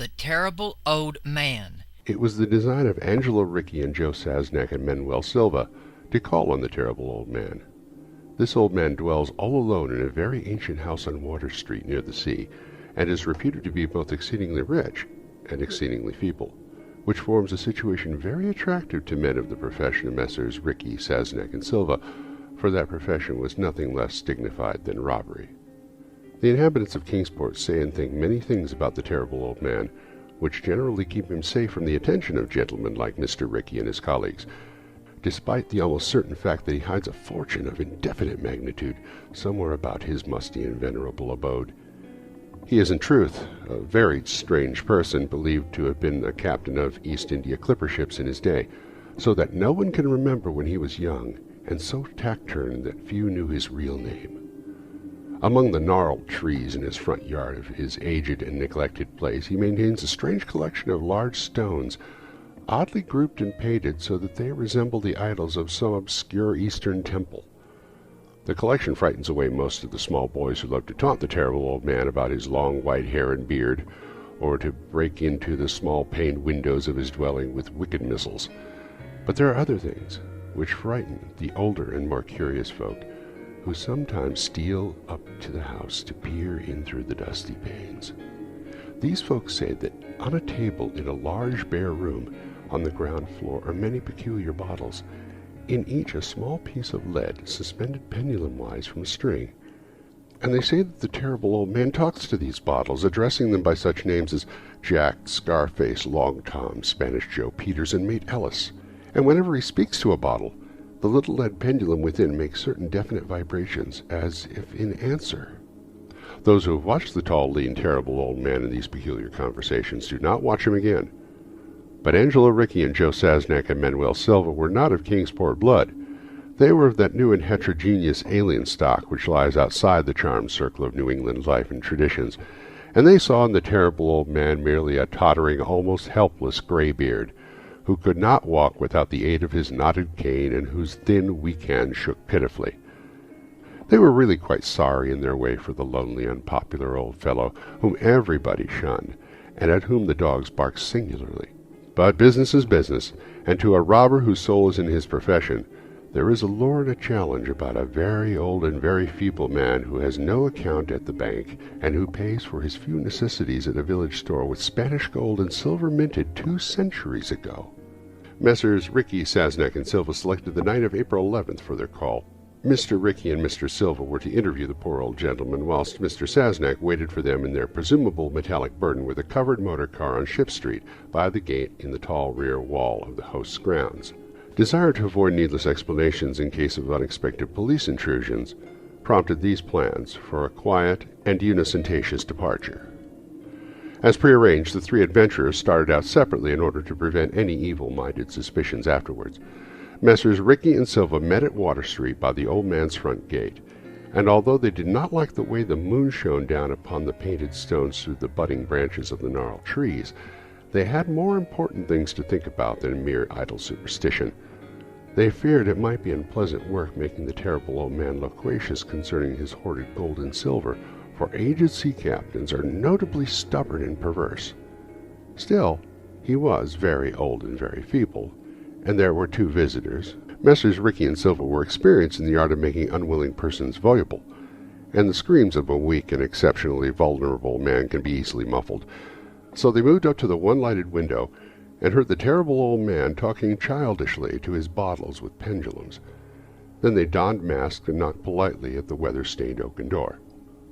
The Terrible Old Man. It was the design of Angelo Ricci and Joe Czanek and Manuel Silva to call on the terrible old man. This old man dwells all alone in a very ancient house on Water Street near the sea, and is reputed to be both exceedingly rich and exceedingly feeble, which forms a situation very attractive to men of the profession of Messrs. Ricci, Czanek, and Silva, for that profession was nothing less dignified than robbery. The inhabitants of Kingsport say and think many things about the terrible old man, which generally keep him safe from the attention of gentlemen like Mr. Ricci and his colleagues, despite the almost certain fact that he hides a fortune of indefinite magnitude somewhere about his musty and venerable abode. He is in truth a very strange person, believed to have been a captain of East India clipper ships in his day, so that no one can remember when he was young, and so taciturn that few knew his real name. Among the gnarled trees in his front yard of his aged and neglected place, he maintains a strange collection of large stones, oddly grouped and painted so that they resemble the idols of some obscure Eastern temple. The collection frightens away most of the small boys who love to taunt the terrible old man about his long white hair and beard, or to break into the small paned windows of his dwelling with wicked missiles. But there are other things which frighten the older and more curious folk, who sometimes steal up to the house to peer in through the dusty panes. These folks say that on a table in a large bare room on the ground floor are many peculiar bottles, in each a small piece of lead suspended pendulum-wise from a string. And they say that the terrible old man talks to these bottles, addressing them by such names as Jack, Scarface, Long Tom, Spanish Joe, Peters, and Mate Ellis. And whenever he speaks to a bottle, the little lead pendulum within makes certain definite vibrations, as if in answer. Those who have watched the tall, lean, terrible old man in these peculiar conversations do not watch him again. But Angelo Ricci and Joe Czanek and Manuel Silva were not of Kingsport blood. They were of that new and heterogeneous alien stock which lies outside the charmed circle of New England life and traditions, and they saw in the terrible old man merely a tottering, almost helpless graybeard, who could not walk without the aid of his knotted cane, and whose thin, weak hands shook pitifully. They were really quite sorry in their way for the lonely, unpopular old fellow, whom everybody shunned, and at whom the dogs barked singularly. But business is business, and to a robber whose soul is in his profession, there is a lure and a challenge about a very old and very feeble man who has no account at the bank, and who pays for his few necessities at a village store with Spanish gold and silver minted 2 centuries ago. Messrs. Ricci, Czanek, and Silva selected the night of April 11th for their call. Mr. Ricci and Mr. Silva were to interview the poor old gentleman, whilst Mr. Czanek waited for them in their presumable metallic burden with a covered motor car on Ship Street by the gate in the tall rear wall of the host's grounds. Desire to avoid needless explanations in case of unexpected police intrusions prompted these plans for a quiet and unostentatious departure. As prearranged, the 3 adventurers started out separately in order to prevent any evil-minded suspicions afterwards. Messrs. Ricci and Silva met at Water Street by the old man's front gate, and although they did not like the way the moon shone down upon the painted stones through the budding branches of the gnarled trees, they had more important things to think about than mere idle superstition. They feared it might be unpleasant work making the terrible old man loquacious concerning his hoarded gold and silver, for aged sea captains are notably stubborn and perverse. Still, he was very old and very feeble, and there were 2 visitors. Messrs. Ricci and Silva were experienced in the art of making unwilling persons voluble, and the screams of a weak and exceptionally vulnerable man can be easily muffled. So they moved up to the one lighted window and heard the terrible old man talking childishly to his bottles with pendulums. Then they donned masks and knocked politely at the weather-stained oaken door.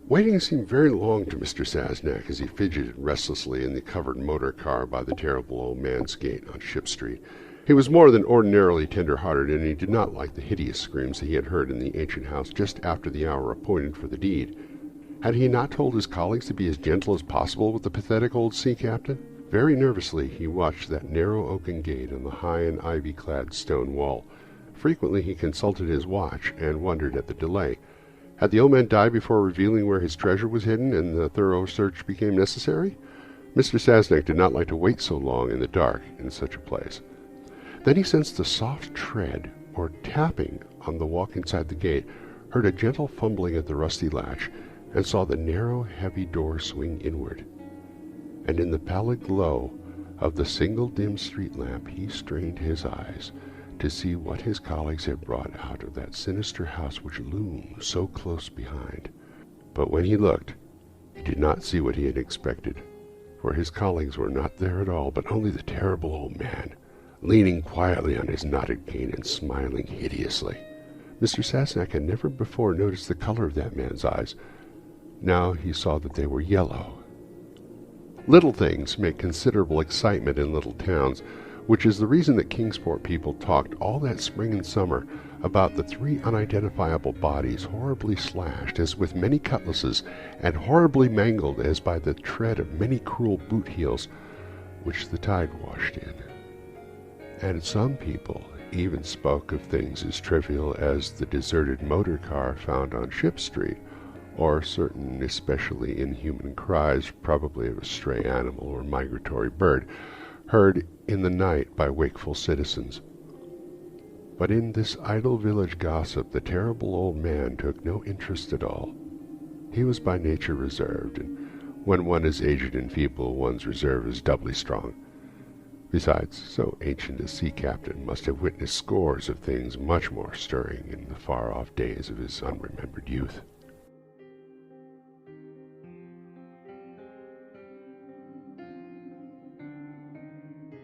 Waiting seemed very long to Mr. Czanek as he fidgeted restlessly in the covered motor car by the terrible old man's gate on Ship Street. He was more than ordinarily tender-hearted, and he did not like the hideous screams that he had heard in the ancient house just after the hour appointed for the deed. Had he not told his colleagues to be as gentle as possible with the pathetic old sea captain? Very nervously he watched that narrow oaken gate and the high and ivy-clad stone wall. Frequently he consulted his watch and wondered at the delay. Had the old man died before revealing where his treasure was hidden, and the thorough search became necessary? Mr. Czanek did not like to wait so long in the dark in such a place. Then he sensed a soft tread or tapping on the walk inside the gate, heard a gentle fumbling at the rusty latch, and saw the narrow, heavy door swing inward. and in the pallid glow of the single dim street lamp he strained his eyes to see what his colleagues had brought out of that sinister house which loomed so close behind. But when he looked, he did not see what he had expected, for his colleagues were not there at all, but only the terrible old man, leaning quietly on his knotted cane and smiling hideously. Mr. Czanek had never before noticed the color of that man's eyes. Now he saw that they were yellow. Little things make considerable excitement in little towns, which is the reason that Kingsport people talked all that spring and summer about the 3 unidentifiable bodies horribly slashed as with many cutlasses and horribly mangled as by the tread of many cruel boot heels which the tide washed in. And some people even spoke of things as trivial as the deserted motor car found on Ship Street, or certain especially inhuman cries, probably of a stray animal or migratory bird, heard in the night by wakeful citizens. But in this idle village gossip the terrible old man took no interest at all. He was by nature reserved, and when one is aged and feeble, one's reserve is doubly strong. Besides, so ancient a sea captain must have witnessed scores of things much more stirring in the far-off days of his unremembered youth.